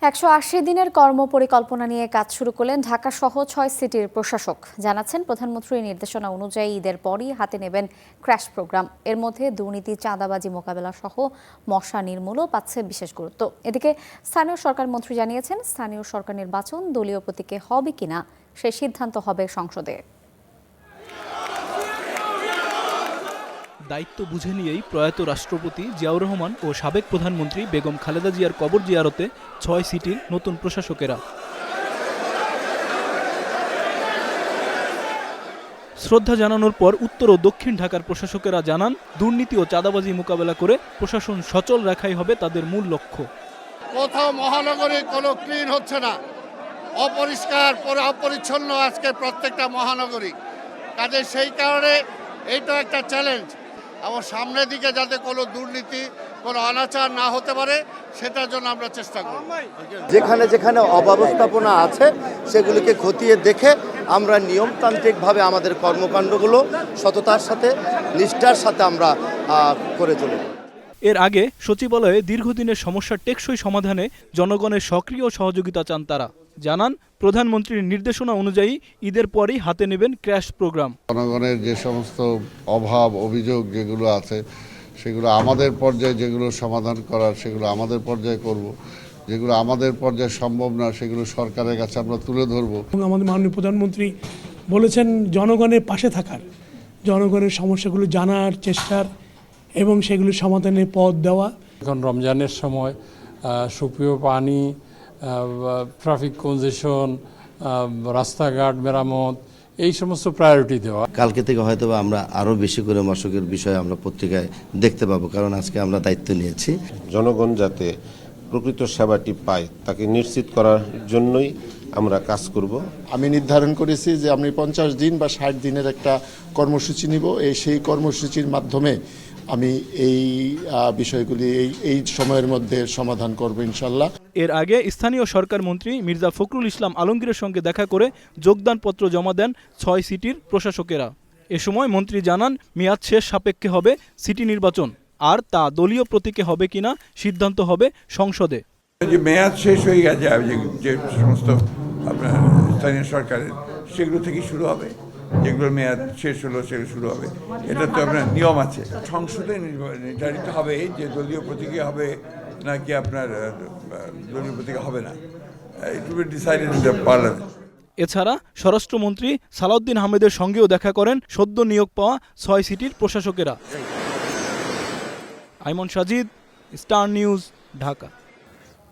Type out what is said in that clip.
180 দিনের কর্মপরিকল্পনা নিয়ে কাজ শুরু করলেন ঢাকা সহ 6 সিটির প্রশাসক। জানাচ্ছেন, প্রধানমন্ত্রীর নির্দেশনা অনুযায়ী ঈদের পরই হাতে নেবেন ক্র্যাশ প্রোগ্রাম। এর মধ্যে দুর্নীতি, চাঁদাবাজি মোকাবেলা সহ মশা নির্মূলও পাচ্ছে বিশেষ গুরুত্ব। এদিকে স্থানীয় সরকার মন্ত্রী জানিয়েছেন, স্থানীয় সরকার নির্বাচন দলীয় প্রতীকে হবে কিনা সেই সিদ্ধান্ত হবে সংসদে। দায়িত্ব বুঝে নিয়েই প্রয়াত রাষ্ট্রপতি জিয়াউর রহমান ও সাবেক প্রধানমন্ত্রী বেগম খালেদা জিয়ার কবর জিয়ারতে 6 সিটির নতুন প্রশাসকেরা। শ্রদ্ধা জানানোর পর উত্তর ও দক্ষিণ ঢাকার প্রশাসকেরা জানান, দুর্নীতি ও চাঁদাবাজি মোকাবেলা করে প্রশাসন সচল রাখাই হবে তাদের মূল লক্ষ্য। কোথাও মহানগরী কোনো ক্লিন হচ্ছে না, অপরিষ্কার অপরিচ্ছন্ন আজকে প্রত্যেকটা মহানগরী। কাজে সেই কারণে এইটা একটা চ্যালেঞ্জ, এবং সামনের দিকে যাতে কোনো দুর্নীতি, কোনো অনাচার না হতে পারে সেটার জন্য আমরা চেষ্টা করব। যেখানে যেখানে অব্যবস্থাপনা আছে সেগুলিকে খতিয়ে দেখে আমরা নিয়মতান্ত্রিকভাবে আমাদের কর্মকাণ্ডগুলো সততার সাথে, নিষ্ঠার সাথে আমরা করে চলব। এর আগে সচিবালয়ে দীর্ঘদিনের সমস্যার টেকসই সমাধানে জনগণের সক্রিয় সহযোগিতা চান তারা। জানান, প্রধানমন্ত্রীর নির্দেশনা অনুযায়ী ঈদের পরই হাতে নেবেন ক্র্যাশ প্রোগ্রাম। জনগণের যে সমস্ত অভাব অভিযোগ যেগুলো আছে সেগুলো আমাদের পর্যায়ে, যেগুলো সমাধান করার সেগুলো আমাদের পর্যায়ে করব, যেগুলো আমাদের পর্যায়ে সম্ভব না সেগুলো সরকারের কাছে আমরা তুলে ধরব। আমাদের মাননীয় প্রধানমন্ত্রী বলেছেন জনগণের পাশে থাকার, জনগণের সমস্যাগুলো জানার চেষ্টার এবং সেগুলো সমাধানের পথ দেওয়া। এখন রমজানের সময় সুপেয় পানি, ট্রাফিক কনজেশন, রাস্তাঘাট মেরামত, এই সমস্ত প্রায়োরিটি দেওয়া। কালকে থেকে হয়তো আমরা আরও বেশি করে মশকের বিষয়ে আমরা পত্রিকায় দেখতে পাবো, কারণ আজকে আমরা দায়িত্ব নিয়েছি। জনগণ যাতে প্রকৃত সেবাটি পায় তাকে নিশ্চিত করার জন্যই আমরা কাজ করব। আমি নির্ধারণ করেছি যে আমি 50 দিন বা 60 দিনের একটা কর্মসূচি নিব। সেই কর্মসূচির মাধ্যমে আমি এই বিষয়গুলি এই সময়ের মধ্যে সমাধান করব ইনশাল্লাহ। এর আগে স্থানীয় সরকার মন্ত্রী মির্জা ফখরুল ইসলাম আলমগীরের সঙ্গে দেখা করে যোগদানপত্র জমা দেন 6 সিটির প্রশাসকেরা। এ সময় মন্ত্রী জানান, মেয়াদ শেষ সাপেক্ষে হবে সিটি নির্বাচন, আর তা দলীয় প্রতীকে হবে কিনা সিদ্ধান্ত হবে সংসদে। যে মেয়াদ শেষ হয়ে গেছে, যে সমস্ত আপনার স্থানীয় সরকারের, সেগুলো থেকে শুরু হবে। যেগুলোর মেয়াদ শেষ হলো সেগুলো শুরু হবে। এটা তো আপনার নিয়ম আছে, সংসদে নির্ধারিত হবে যে দলীয় প্রতীকে হবে নাকি আপনার দলীয় প্রতীকে হবে না। It will be decided in the parliament. এছাড়া স্বরাষ্ট্রমন্ত্রী সালাউদ্দিন আহমেদের সঙ্গেও দেখা করেন সদ্য নিয়োগ পাওয়া 6 সিটির প্রশাসকেরা। আইমন সাজিদ, স্টার নিউজ, ঢাকা।